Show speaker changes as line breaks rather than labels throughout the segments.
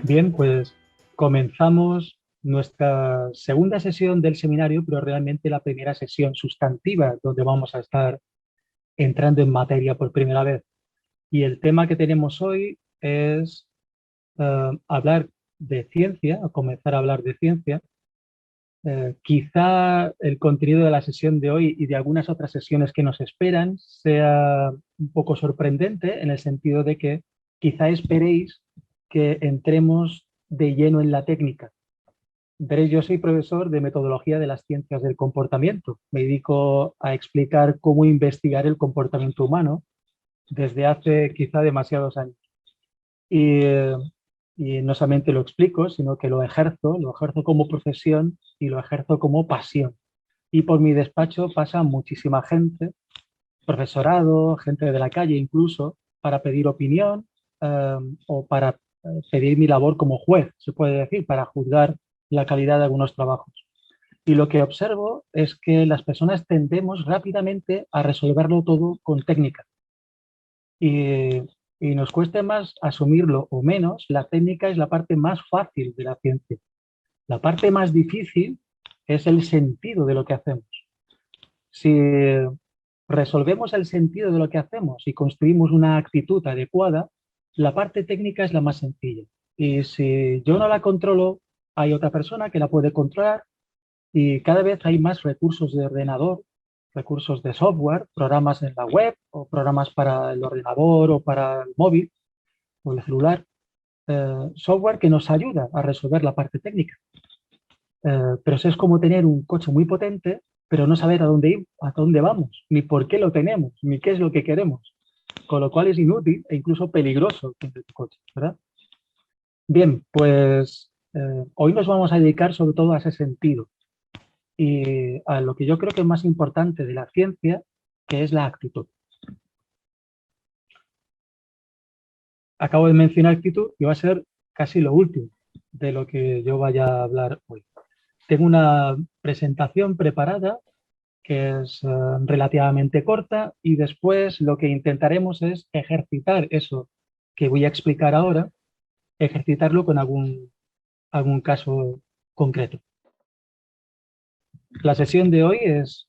Bien, pues comenzamos nuestra segunda sesión del seminario, pero realmente la primera sesión sustantiva, donde vamos a estar entrando en materia por primera vez. Y el tema que tenemos hoy es hablar de ciencia, o comenzar a hablar de ciencia. Quizá el contenido de la sesión de hoy y de algunas otras sesiones que nos esperan sea un poco sorprendente en el sentido de que quizá esperéis que entremos de lleno en la técnica. Veréis, yo soy profesor de metodología de las ciencias del comportamiento. Me dedico a explicar cómo investigar el comportamiento humano desde hace quizá demasiados años. Y, eh, y no solamente lo explico, sino que lo ejerzo como profesión y lo ejerzo como pasión. Y por mi despacho pasa muchísima gente, profesorado, gente de la calle incluso, para pedir opinión o para pedir mi labor como juez, se puede decir, para juzgar la calidad de algunos trabajos. Y lo que observo es que las personas tendemos rápidamente a resolverlo todo con técnica. Y, y nos cueste más asumirlo o menos, la técnica es la parte más fácil de la ciencia. La parte más difícil es el sentido de lo que hacemos. Si resolvemos el sentido de lo que hacemos y construimos una actitud adecuada, la parte técnica es la más sencilla. Y si yo no la controlo, hay otra persona que la puede controlar y cada vez hay más recursos de ordenador, recursos de software, programas en la web o programas para el ordenador o para el móvil o el celular, software que nos ayuda a resolver la parte técnica. Pero eso es como tener un coche muy potente, pero no saber a dónde ir, a dónde vamos, ni por qué lo tenemos, ni qué es lo que queremos. Con lo cual es inútil e incluso peligroso tener tu coche, ¿verdad? Bien, pues hoy nos vamos a dedicar sobre todo a ese sentido y a lo que yo creo que es más importante de la ciencia, que es la actitud. Acabo de mencionar actitud y va a ser casi lo último de lo que yo vaya a hablar hoy. Tengo una presentación preparada que es relativamente corta y después lo que intentaremos es ejercitar eso que voy a explicar ahora, ejercitarlo con algún caso concreto. La sesión de hoy es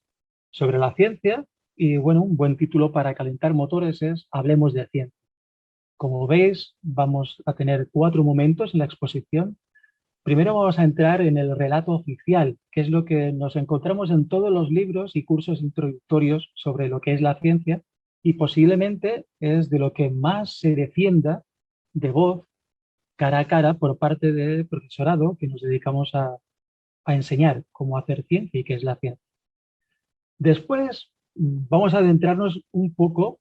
sobre la ciencia y bueno, un buen título para calentar motores es Hablemos de ciencia. Como veis, vamos a tener 4 momentos en la exposición. Primero vamos a entrar en el relato oficial, que es lo que nos encontramos en todos los libros y cursos introductorios sobre lo que es la ciencia y posiblemente es de lo que más se defienda de voz cara a cara por parte del profesorado que nos dedicamos a enseñar cómo hacer ciencia y qué es la ciencia. Después vamos a adentrarnos un poco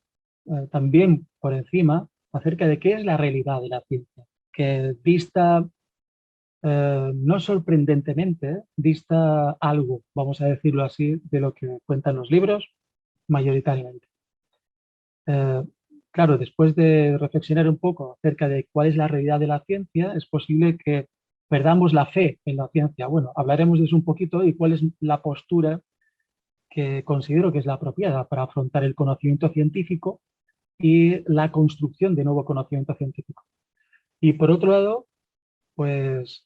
también por encima acerca de qué es la realidad de la ciencia, que vista no sorprendentemente, dista algo, vamos a decirlo así, de lo que cuentan los libros, mayoritariamente. Eh, claro, después de reflexionar un poco acerca de cuál es la realidad de la ciencia, es posible que perdamos la fe en la ciencia. Bueno, hablaremos de eso un poquito y cuál es la postura que considero que es la apropiada para afrontar el conocimiento científico y la construcción de nuevo conocimiento científico. Y por otro lado, pues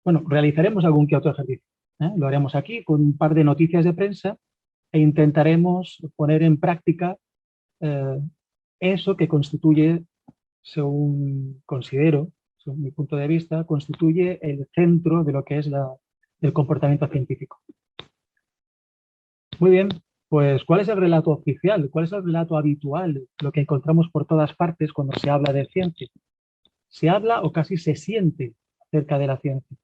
bueno, realizaremos algún que otro ejercicio. Lo haremos aquí con un par de noticias de prensa e intentaremos poner en práctica eh, eso que constituye, según considero, según mi punto de vista, constituye el centro de lo que es el comportamiento científico. Muy bien, pues ¿cuál es el relato oficial? ¿Cuál es el relato habitual? Lo que encontramos por todas partes cuando se habla de ciencia. Se habla o casi se siente acerca de la ciencia.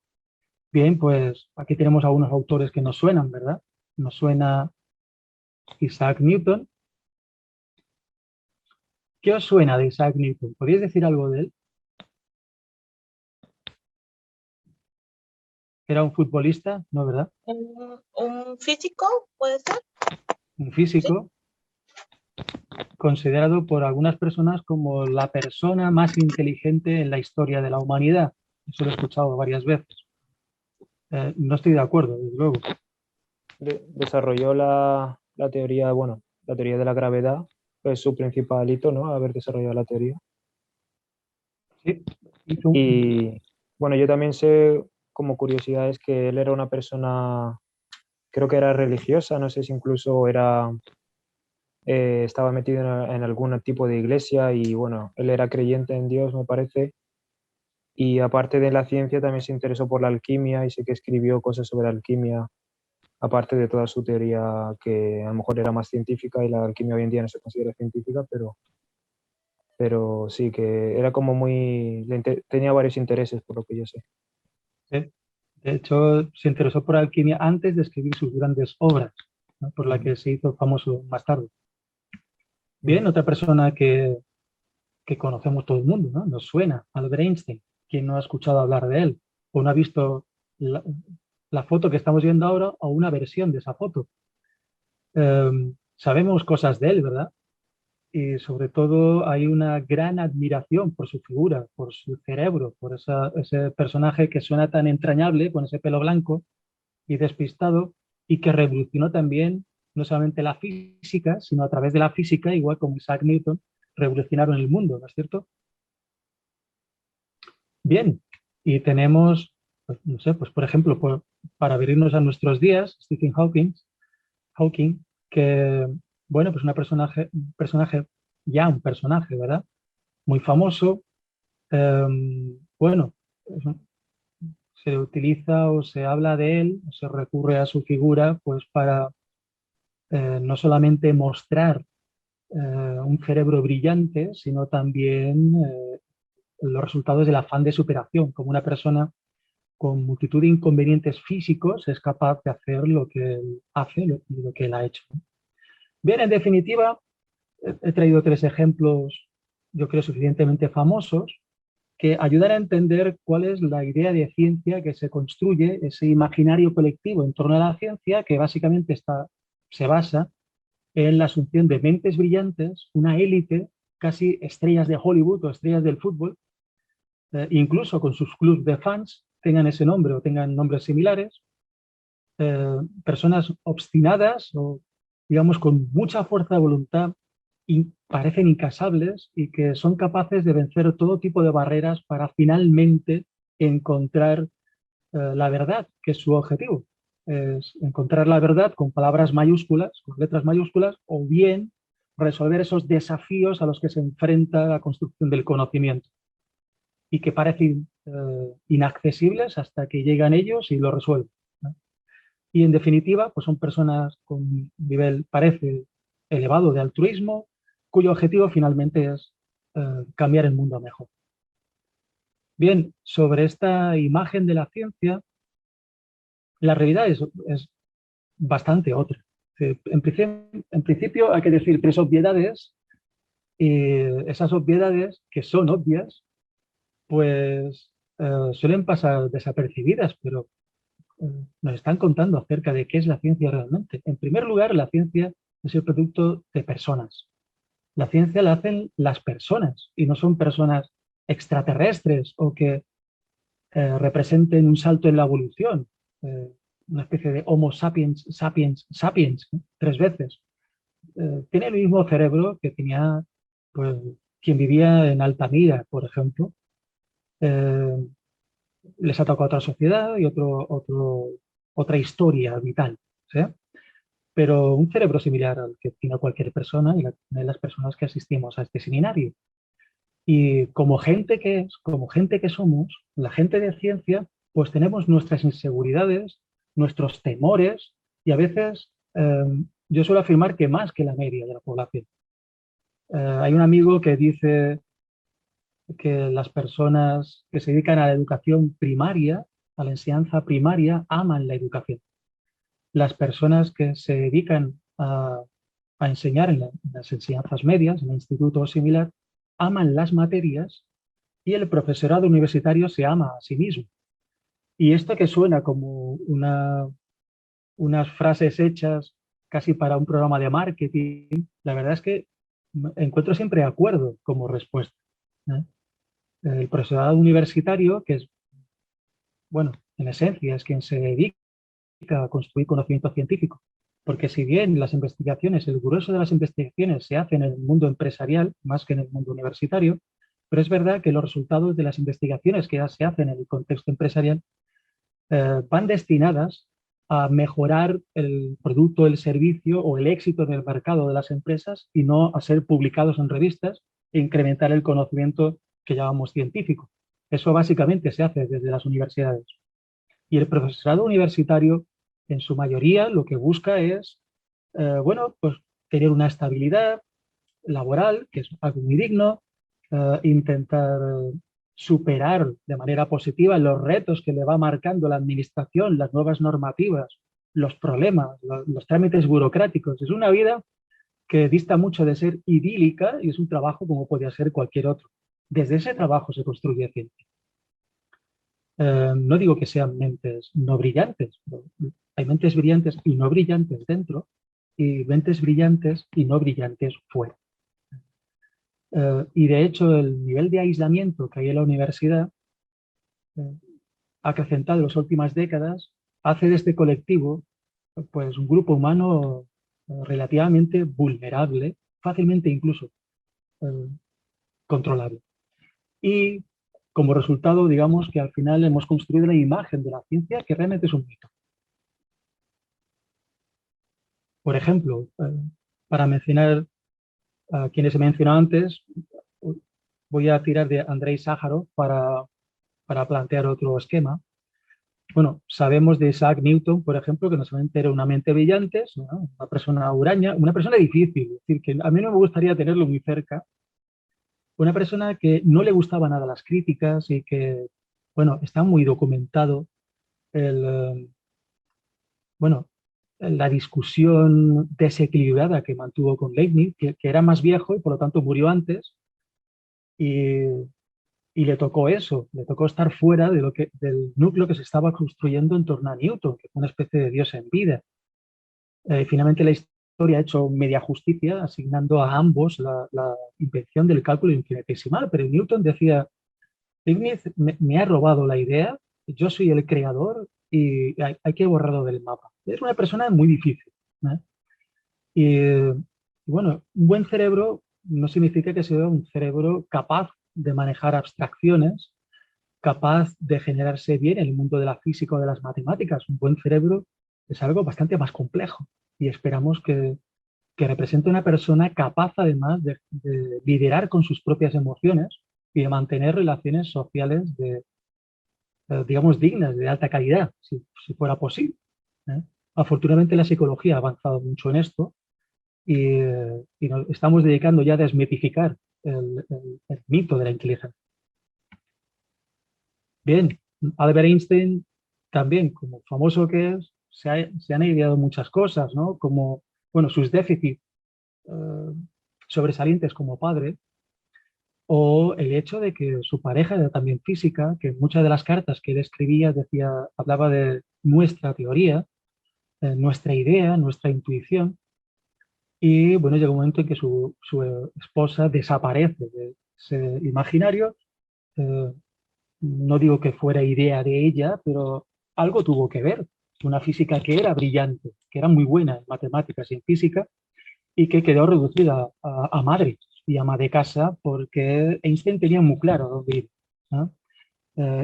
Bien, pues aquí tenemos algunos autores que nos suenan, ¿verdad? Nos suena Isaac Newton. ¿Qué os suena de Isaac Newton? ¿Podéis decir algo de él? ¿Era un futbolista? ¿No, verdad?
Un físico, ¿puede ser?
Un
Sí.
físico considerado por algunas personas como la persona más inteligente en la historia de la humanidad. Eso lo he escuchado varias veces. No estoy de acuerdo, desde luego.
Desarrolló la teoría, bueno, la teoría de la gravedad, es su principal hito, ¿no? Haber desarrollado la teoría.
Sí, Hizo un-
Y bueno, yo también sé como curiosidades que él era una persona, creo que era religiosa, no sé si incluso estaba metido en algún tipo de iglesia y bueno, él era creyente en Dios, me parece. Y aparte de la ciencia también se interesó por la alquimia y sé que escribió cosas sobre alquimia, aparte de toda su teoría que a lo mejor era más científica y la alquimia hoy en día no se considera científica, pero sí que era como tenía varios intereses por lo que yo sé.
¿eh? De hecho, se interesó por alquimia antes de escribir sus grandes obras, ¿no? Por la
Ujú.
que se hizo famoso más tarde.
Ujú.
Bien, otra persona que conocemos todo el mundo, ¿no? Nos suena, Albert Einstein. ¿Quién no ha escuchado hablar de él? ¿O no ha visto la, la foto que estamos viendo ahora o una versión de esa foto? Sabemos cosas de él, ¿verdad? Y sobre todo hay una gran admiración por su figura, por su cerebro, por ese personaje que suena tan entrañable con ese pelo blanco y despistado y que revolucionó también no solamente la física, sino a través de la física, igual como Isaac Newton, revolucionaron el mundo, ¿no es cierto? Bien, y tenemos, pues, no sé, pues por ejemplo, para abrirnos a nuestros días, Stephen Hawking, que, bueno, pues un personaje, ¿verdad? Muy famoso. Bueno, se utiliza o se habla de él, o se recurre a su figura, pues para no solamente mostrar un cerebro brillante, sino también los resultados del afán de superación, como una persona con multitud de inconvenientes físicos es capaz de hacer lo que él hace y lo que él ha hecho. Bien, en definitiva, he traído tres ejemplos, yo creo, suficientemente famosos que ayudan a entender cuál es la idea de ciencia que se construye, ese imaginario colectivo en torno a la ciencia que básicamente se basa en la asunción de mentes brillantes, una élite, casi estrellas de Hollywood o estrellas del fútbol, incluso con sus clubes de fans, tengan ese nombre o tengan nombres similares, personas obstinadas o, digamos, con mucha fuerza de voluntad y parecen incasables y que son capaces de vencer todo tipo de barreras para finalmente encontrar la verdad, que es su objetivo. Es encontrar la verdad con palabras mayúsculas, con letras mayúsculas, o bien resolver esos desafíos a los que se enfrenta la construcción del conocimiento y que parecen inaccesibles hasta que llegan ellos y lo resuelven, ¿no? Y en definitiva, pues son personas con un nivel, parece, elevado de altruismo, cuyo objetivo finalmente es cambiar el mundo a mejor. Bien, sobre esta imagen de la ciencia, la realidad es bastante otra. En principio hay que decir tres obviedades y esas obviedades que son obvias, pues suelen pasar desapercibidas, pero nos están contando acerca de qué es la ciencia realmente. En primer lugar, la ciencia es el producto de personas. La ciencia la hacen las personas y no son personas extraterrestres o que representen un salto en la evolución, eh, una especie de Homo sapiens, sapiens, sapiens, ¿no? Tres veces. Tiene el mismo cerebro que tenía pues, quien vivía en Altamira, por ejemplo. Eh, Les ha tocado otra sociedad y otra historia vital, ¿sí? Pero un cerebro similar al que tiene cualquier persona y de las personas que asistimos a este seminario. Y como gente que es, como gente que somos, la gente de ciencia, pues tenemos nuestras inseguridades, nuestros temores y a veces yo suelo afirmar que más que la media de la población. Hay un amigo que dice que las personas que se dedican a la educación primaria, a la enseñanza primaria, aman la educación. Las personas que se dedican a enseñar en las enseñanzas medias, en el instituto o similar, aman las materias y el profesorado universitario se ama a sí mismo. Y esto que suena como unas frases hechas casi para un programa de marketing, la verdad es que encuentro siempre acuerdo como respuesta, ¿eh? El profesorado universitario, que es, bueno, en esencia es quien se dedica a construir conocimiento científico, porque si bien las investigaciones, el grueso de las investigaciones se hacen en el mundo empresarial más que en el mundo universitario, pero es verdad que los resultados de las investigaciones que ya se hacen en el contexto empresarial van destinadas a mejorar el producto, el servicio o el éxito en el mercado de las empresas y no a ser publicados en revistas e incrementar el conocimiento que llamamos científico. Eso básicamente se hace desde las universidades. Y el profesorado universitario, en su mayoría, lo que busca es, bueno, pues tener una estabilidad laboral, que es algo muy digno, intentar superar de manera positiva los retos que le va marcando la administración, las nuevas normativas, los problemas, los trámites burocráticos. Es una vida que dista mucho de ser idílica y es un trabajo como podría ser cualquier otro. Desde ese trabajo se construye ciencia. No digo que sean mentes no brillantes, hay mentes brillantes y no brillantes dentro y mentes brillantes y no brillantes fuera. Y de hecho el nivel de aislamiento que hay en la universidad acrecentado en las últimas décadas hace de este colectivo pues un grupo humano relativamente vulnerable, fácilmente incluso controlable. Y como resultado, digamos que al final hemos construido una imagen de la ciencia que realmente es un mito. Por ejemplo, para mencionar a quienes he mencionado antes, voy a tirar de Andrei Sájarov para plantear otro esquema. Bueno, sabemos de Isaac Newton, por ejemplo, que no solamente era una mente brillante, sino una persona huraña, una persona difícil, es decir, que a mí no me gustaría tenerlo muy cerca, una persona que no le gustaba nada las críticas y que, bueno, está muy documentado bueno, la discusión desequilibrada que mantuvo con Leibniz, que era más viejo y por lo tanto murió antes, y, y le tocó eso, le tocó estar fuera de del núcleo que se estaba construyendo en torno a Newton, que fue una especie de dios en vida. Finalmente la historia ha hecho media justicia asignando a ambos la invención del cálculo infinitesimal, pero Newton decía, Leibniz me ha robado la idea, yo soy el creador y hay que borrarlo del mapa. Es una persona muy difícil, ¿eh? Y bueno, un buen cerebro no significa que sea un cerebro capaz de manejar abstracciones, capaz de generarse bien en el mundo de la física o de las matemáticas. Un buen cerebro es algo bastante más complejo y esperamos que represente una persona capaz además de liderar con sus propias emociones y de mantener relaciones sociales digamos, dignas, de alta calidad, si fuera posible, ¿eh? Afortunadamente la psicología ha avanzado mucho en esto y nos estamos dedicando ya a desmitificar el mito de la inteligencia. Bien, Albert Einstein también, como famoso que es, se han ideado muchas cosas, ¿no? Como, bueno, sus déficits sobresalientes como padre, o el hecho de que su pareja era también física, que en muchas de las cartas que él escribía hablaba de nuestra teoría, nuestra idea, nuestra intuición, y bueno, llega un momento en que su esposa desaparece de ese imaginario. Eh, no digo que fuera idea de ella, pero algo tuvo que ver. Una física que era brillante, que era muy buena en matemáticas y en física, y que quedó reducida a madre y ama de casa porque Einstein tenía muy claro dónde ir, ¿no?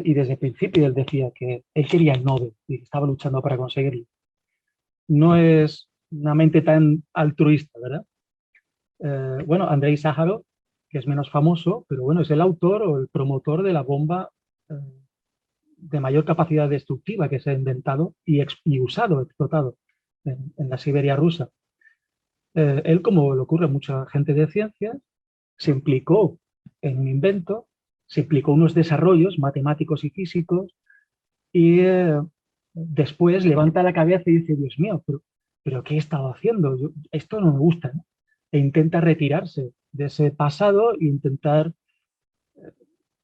Y desde el principio él decía que él quería el Nobel y estaba luchando para conseguirlo. No es una mente tan altruista, ¿verdad? Bueno, Andrei Sájarov, que es menos famoso, pero bueno, es el autor o el promotor de la bomba de mayor capacidad destructiva que se ha inventado y usado, explotado en la Siberia rusa. Él, como le ocurre a mucha gente de ciencias, se implicó en un invento, se implicó en unos desarrollos matemáticos y físicos y después levanta la cabeza y dice, Dios mío, pero ¿qué he estado haciendo? Esto no me gusta, ¿no? E intenta retirarse de ese pasado e intentar,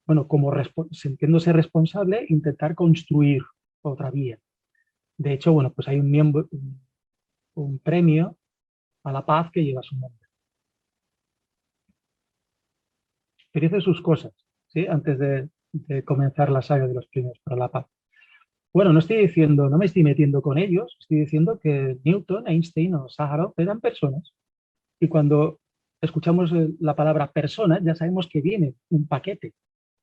bueno, como sintiéndose responsable, intentar construir otra vía. De hecho, bueno, pues hay un premio a la paz que lleva su nombre. Pero dice sus cosas, ¿sí? Antes de comenzar la saga de los premios para la paz. Bueno, no me estoy metiendo con ellos, estoy diciendo que Newton, Einstein o Sájarov eran personas. Y cuando escuchamos la palabra persona, ya sabemos que viene un paquete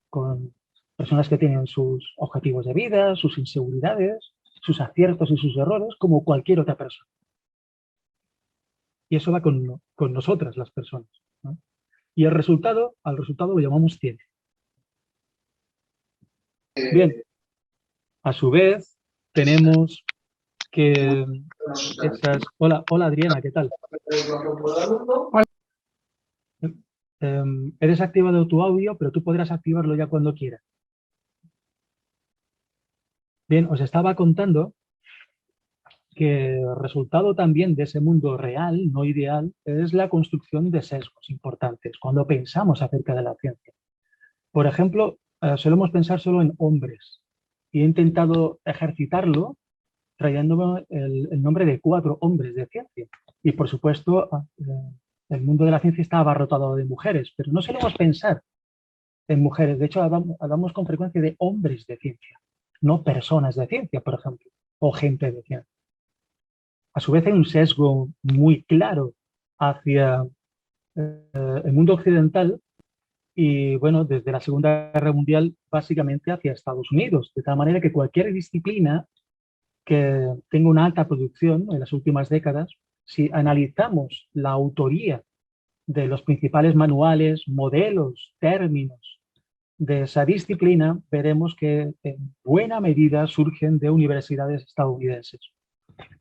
con personas que tienen sus objetivos de vida, sus inseguridades, sus aciertos y sus errores, como cualquier otra persona. Y eso va con nosotras, las personas, ¿no? Y al resultado lo llamamos ciencia. Bien, a su vez tenemos que esas... Hola Adriana, ¿qué tal? He desactivado tu audio, pero tú podrás activarlo ya cuando quieras. Bien, os estaba contando que el resultado también de ese mundo real, no ideal, es la construcción de sesgos importantes cuando pensamos acerca de la ciencia. Por ejemplo, solemos pensar solo en hombres y he intentado ejercitarlo trayéndome el nombre de 4 hombres de ciencia. Y por supuesto, el mundo de la ciencia está abarrotado de mujeres, pero no solemos pensar en mujeres. De hecho, hablamos con frecuencia de hombres de ciencia, no personas de ciencia, por ejemplo, o gente de ciencia. A su vez hay un sesgo muy claro hacia el mundo occidental y, bueno, desde la Segunda Guerra Mundial básicamente hacia Estados Unidos, de tal manera que cualquier disciplina que tenga una alta producción en las últimas décadas, si analizamos la autoría de los principales manuales, modelos, términos de esa disciplina, veremos que en buena medida surgen de universidades estadounidenses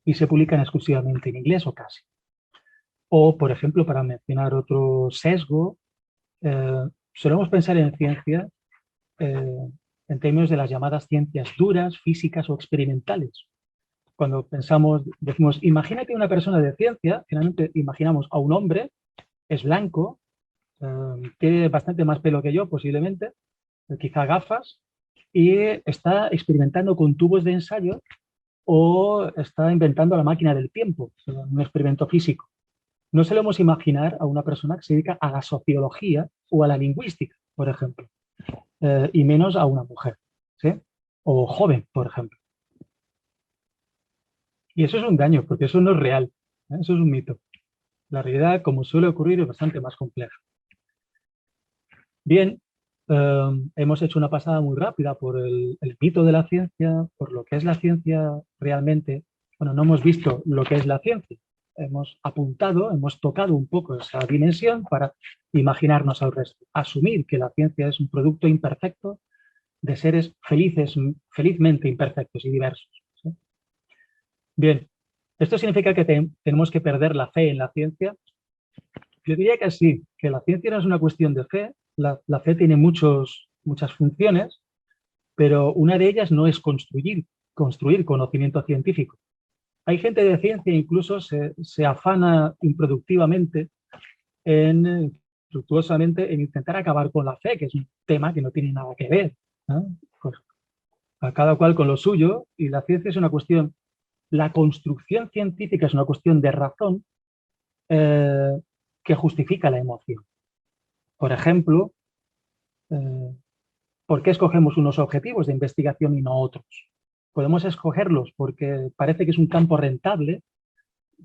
y se publican exclusivamente en inglés o casi. O, por ejemplo, para mencionar otro sesgo, solemos pensar en ciencia en términos de las llamadas ciencias duras, físicas o experimentales. Cuando pensamos, decimos, imagínate una persona de ciencia, finalmente imaginamos a un hombre, es blanco, tiene bastante más pelo que yo posiblemente, quizá gafas, y está experimentando con tubos de ensayo o está inventando la máquina del tiempo, un experimento físico. No solemos imaginar a una persona que se dedica a la sociología o a la lingüística, por ejemplo, y menos a una mujer, ¿sí? O joven, por ejemplo. Y eso es un daño, porque eso no es real, ¿eh? Eso es un mito. La realidad, como suele ocurrir, es bastante más compleja. Bien, hemos hecho una pasada muy rápida por el mito de la ciencia, por lo que es la ciencia realmente. Bueno, no hemos visto lo que es la ciencia. Hemos apuntado, hemos tocado un poco esa dimensión para imaginarnos al resto. Asumir que la ciencia es un producto imperfecto de seres felizmente imperfectos y diversos, ¿sí? Bien, ¿esto significa que tenemos que perder la fe en la ciencia? Yo diría que sí, que la ciencia no es una cuestión de fe. La fe tiene muchas funciones, pero una de ellas no es construir conocimiento científico. Hay gente de ciencia incluso se afana improductivamente, infructuosamente, en intentar acabar con la fe, que es un tema que no tiene nada que ver, ¿no? Pues, a cada cual con lo suyo, y la ciencia es una cuestión, la construcción científica es una cuestión de razón que justifica la emoción. Por ejemplo, ¿por qué escogemos unos objetivos de investigación y no otros? Podemos escogerlos porque parece que es un campo rentable,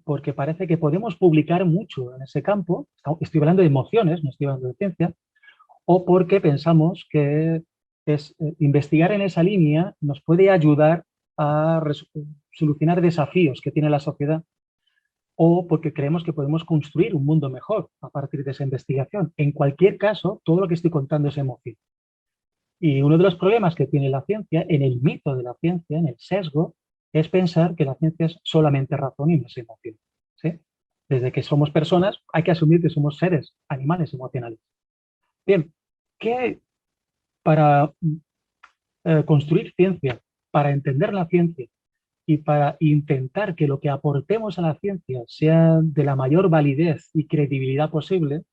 porque parece que podemos publicar mucho en ese campo, estoy hablando de emociones, no estoy hablando de ciencia, o porque pensamos que investigar en esa línea nos puede ayudar a solucionar desafíos que tiene la sociedad, o porque creemos que podemos construir un mundo mejor a partir de esa investigación. En cualquier caso, todo lo que estoy contando es emoción. Y uno de los problemas que tiene la ciencia, en el mito de la ciencia, en el sesgo, es pensar que la ciencia es solamente razón y no es emoción, ¿sí? Desde que somos personas, hay que asumir que somos seres, animales emocionales. Bien, ¿qué para construir ciencia, para entender la ciencia y para intentar que lo que aportemos a la ciencia sea de la mayor validez y credibilidad posible,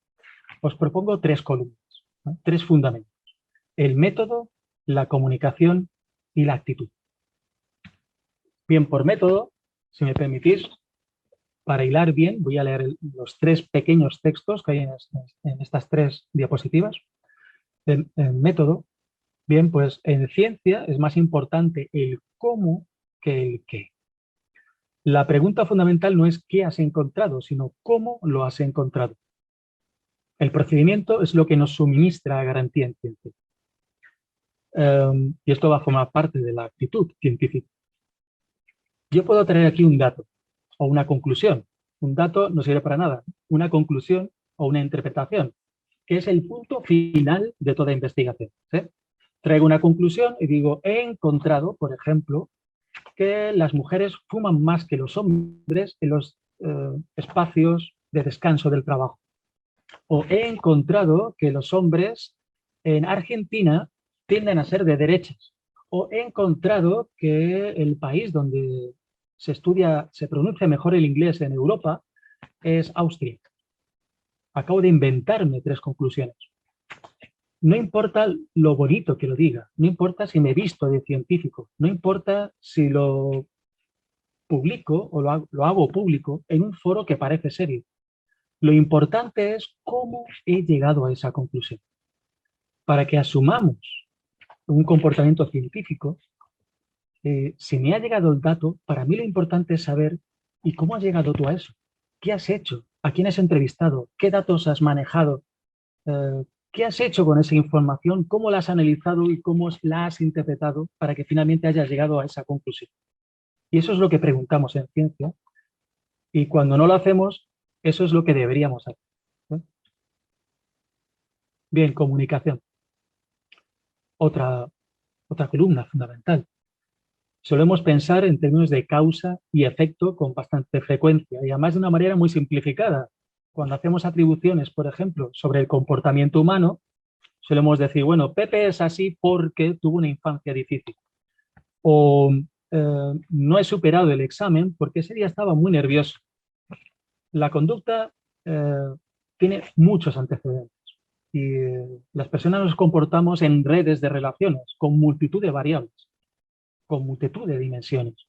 os propongo 3 columnas, ¿no? 3 fundamentos: el método, la comunicación y la actitud. Bien, por método, si me permitís, para hilar bien, voy a leer los 3 pequeños textos que hay en estas 3 diapositivas. En método, bien, pues en ciencia es más importante el cómo que el qué. La pregunta fundamental no es qué has encontrado, sino cómo lo has encontrado. El procedimiento es lo que nos suministra garantía en ciencia. Y esto va a formar parte de la actitud científica. Yo puedo traer aquí un dato o una conclusión. Un dato no sirve para nada. Una conclusión o una interpretación, que es el punto final de toda investigación, ¿sí? Traigo una conclusión y digo, he encontrado, por ejemplo, que las mujeres fuman más que los hombres en los espacios de descanso del trabajo. O he encontrado que los hombres en Argentina tienden a ser de derechas. O he encontrado que el país donde se pronuncia mejor el inglés en Europa es Austria. Acabo de inventarme 3 conclusiones. No importa lo bonito que lo diga, no importa si me visto de científico, no importa si lo publico o lo hago público en un foro que parece serio. Lo importante es cómo he llegado a esa conclusión. Para que asumamos un comportamiento científico, si me ha llegado el dato, para mí lo importante es saber ¿y cómo has llegado tú a eso? ¿Qué has hecho? ¿A quién has entrevistado? ¿Qué datos has manejado? ¿Qué has hecho con esa información? ¿Cómo la has analizado y cómo la has interpretado para que finalmente hayas llegado a esa conclusión? Y eso es lo que preguntamos en ciencia. Y cuando no lo hacemos, eso es lo que deberíamos hacer, ¿sí? Bien, comunicación. Otra columna fundamental. Solemos pensar en términos de causa y efecto con bastante frecuencia y además de una manera muy simplificada. Cuando hacemos atribuciones, por ejemplo, sobre el comportamiento humano, solemos decir, bueno, Pepe es así porque tuvo una infancia difícil. O no he superado el examen porque ese día estaba muy nervioso. La conducta tiene muchos antecedentes y las personas nos comportamos en redes de relaciones con multitud de variables, con multitud de dimensiones.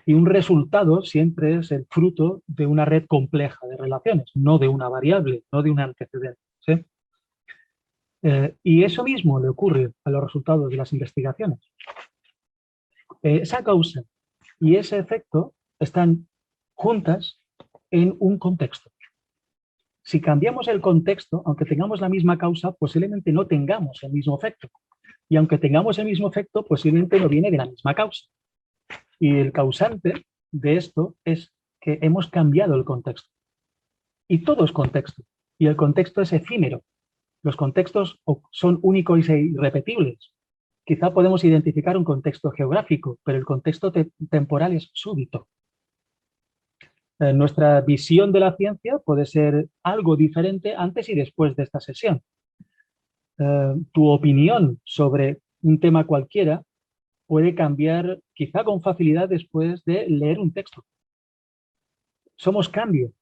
Y un resultado siempre es el fruto de una red compleja de relaciones, no de una variable, no de un antecedente, ¿sí? Y eso mismo le ocurre a los resultados de las investigaciones. Esa causa y ese efecto están juntas en un contexto. Si cambiamos el contexto, aunque tengamos la misma causa, posiblemente no tengamos el mismo efecto. Y aunque tengamos el mismo efecto, posiblemente no viene de la misma causa. Y el causante de esto es que hemos cambiado el contexto. Y todo es contexto. Y el contexto es efímero. Los contextos son únicos e irrepetibles. Quizá podemos identificar un contexto geográfico, pero el contexto temporal es súbito. Nuestra visión de la ciencia puede ser algo diferente antes y después de esta sesión. Tu opinión sobre un tema cualquiera puede cambiar quizá con facilidad después de leer un texto. Somos cambio.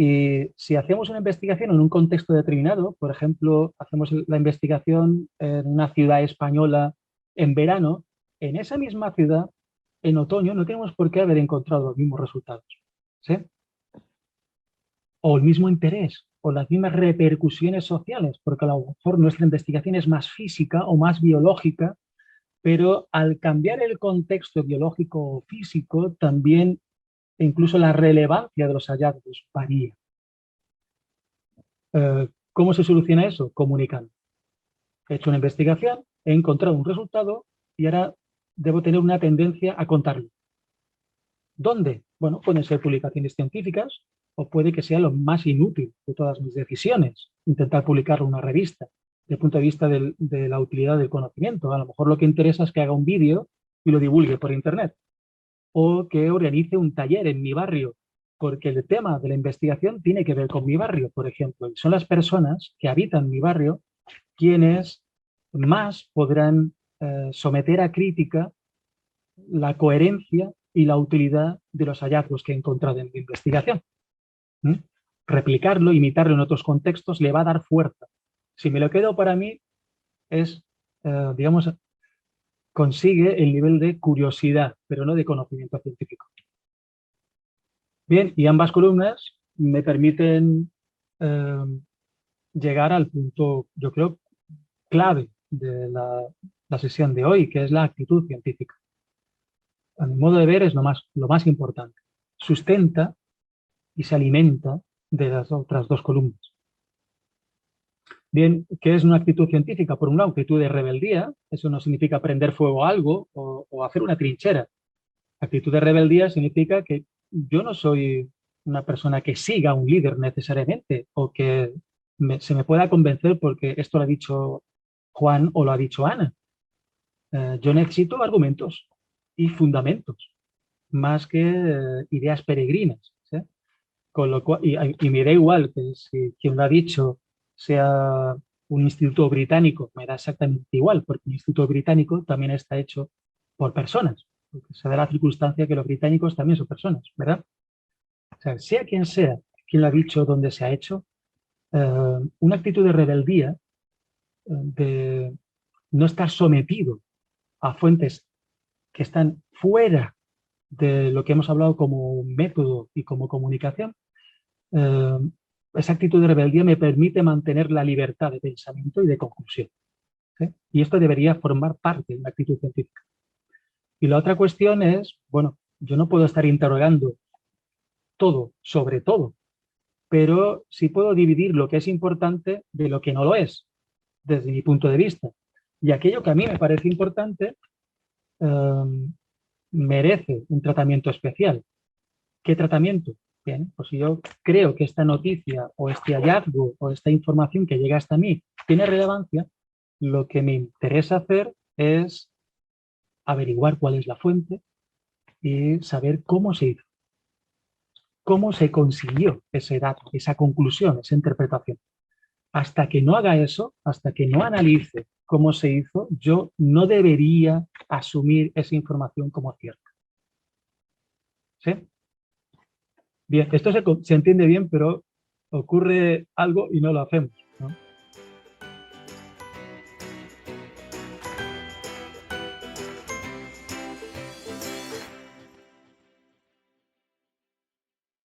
Y si hacemos una investigación en un contexto determinado, por ejemplo, hacemos la investigación en una ciudad española en verano, en esa misma ciudad, en otoño, no tenemos por qué haber encontrado los mismos resultados, ¿sí? O el mismo interés, o las mismas repercusiones sociales, porque a lo mejor nuestra investigación es más física o más biológica, pero al cambiar el contexto biológico o físico, también incluso la relevancia de los hallazgos varía. ¿Cómo se soluciona eso? Comunicando. He hecho una investigación, he encontrado un resultado y ahora debo tener una tendencia a contarlo. ¿Dónde? Bueno, pueden ser publicaciones científicas o puede que sea lo más inútil de todas mis decisiones, intentar publicarlo en una revista, desde el punto de vista de la utilidad del conocimiento. A lo mejor lo que interesa es que haga un vídeo y lo divulgue por internet, o que organice un taller en mi barrio, porque el tema de la investigación tiene que ver con mi barrio, por ejemplo, y son las personas que habitan mi barrio quienes más podrán someter a crítica la coherencia y la utilidad de los hallazgos que he encontrado en mi investigación. Replicarlo, imitarlo en otros contextos le va a dar fuerza. Si me lo quedo para mí, es, digamos, consigue el nivel de curiosidad, pero no de conocimiento científico. Bien, y ambas columnas me permiten llegar al punto, yo creo, clave de la sesión de hoy, que es la actitud científica. A mi modo de ver es lo más importante. Sustenta y se alimenta de las otras 2 columnas. Bien, ¿qué es una actitud científica? Por un lado, actitud de rebeldía. Eso no significa prender fuego a algo o hacer una trinchera. Actitud de rebeldía significa que yo no soy una persona que siga a un líder necesariamente o que se me pueda convencer porque esto lo ha dicho Juan o lo ha dicho Ana. Yo necesito argumentos y fundamentos, más que ideas peregrinas. ¿Sí? Con lo cual, y me da igual que si quien lo ha dicho sea un instituto británico, me da exactamente igual, porque un instituto británico también está hecho por personas, porque se da la circunstancia que los británicos también son personas, ¿verdad? O sea quien lo ha dicho, donde se ha hecho, una actitud de rebeldía, de no estar sometido a fuentes que están fuera de lo que hemos hablado como método y como comunicación, eh, esa actitud de rebeldía me permite mantener la libertad de pensamiento y de conclusión. ¿Sí? Y esto debería formar parte de una actitud científica. Y la otra cuestión es, bueno, yo no puedo estar interrogando todo sobre todo, pero sí puedo dividir lo que es importante de lo que no lo es, desde mi punto de vista. Y aquello que a mí me parece importante merece un tratamiento especial. ¿Qué tratamiento? Bien, pues si yo creo que esta noticia o este hallazgo o esta información que llega hasta mí tiene relevancia, lo que me interesa hacer es averiguar cuál es la fuente y saber cómo se hizo, cómo se consiguió ese dato, esa conclusión, esa interpretación. Hasta que no haga eso, hasta que no analice cómo se hizo, yo no debería asumir esa información como cierta. ¿Sí? Bien, esto se entiende bien, pero ocurre algo y no lo hacemos.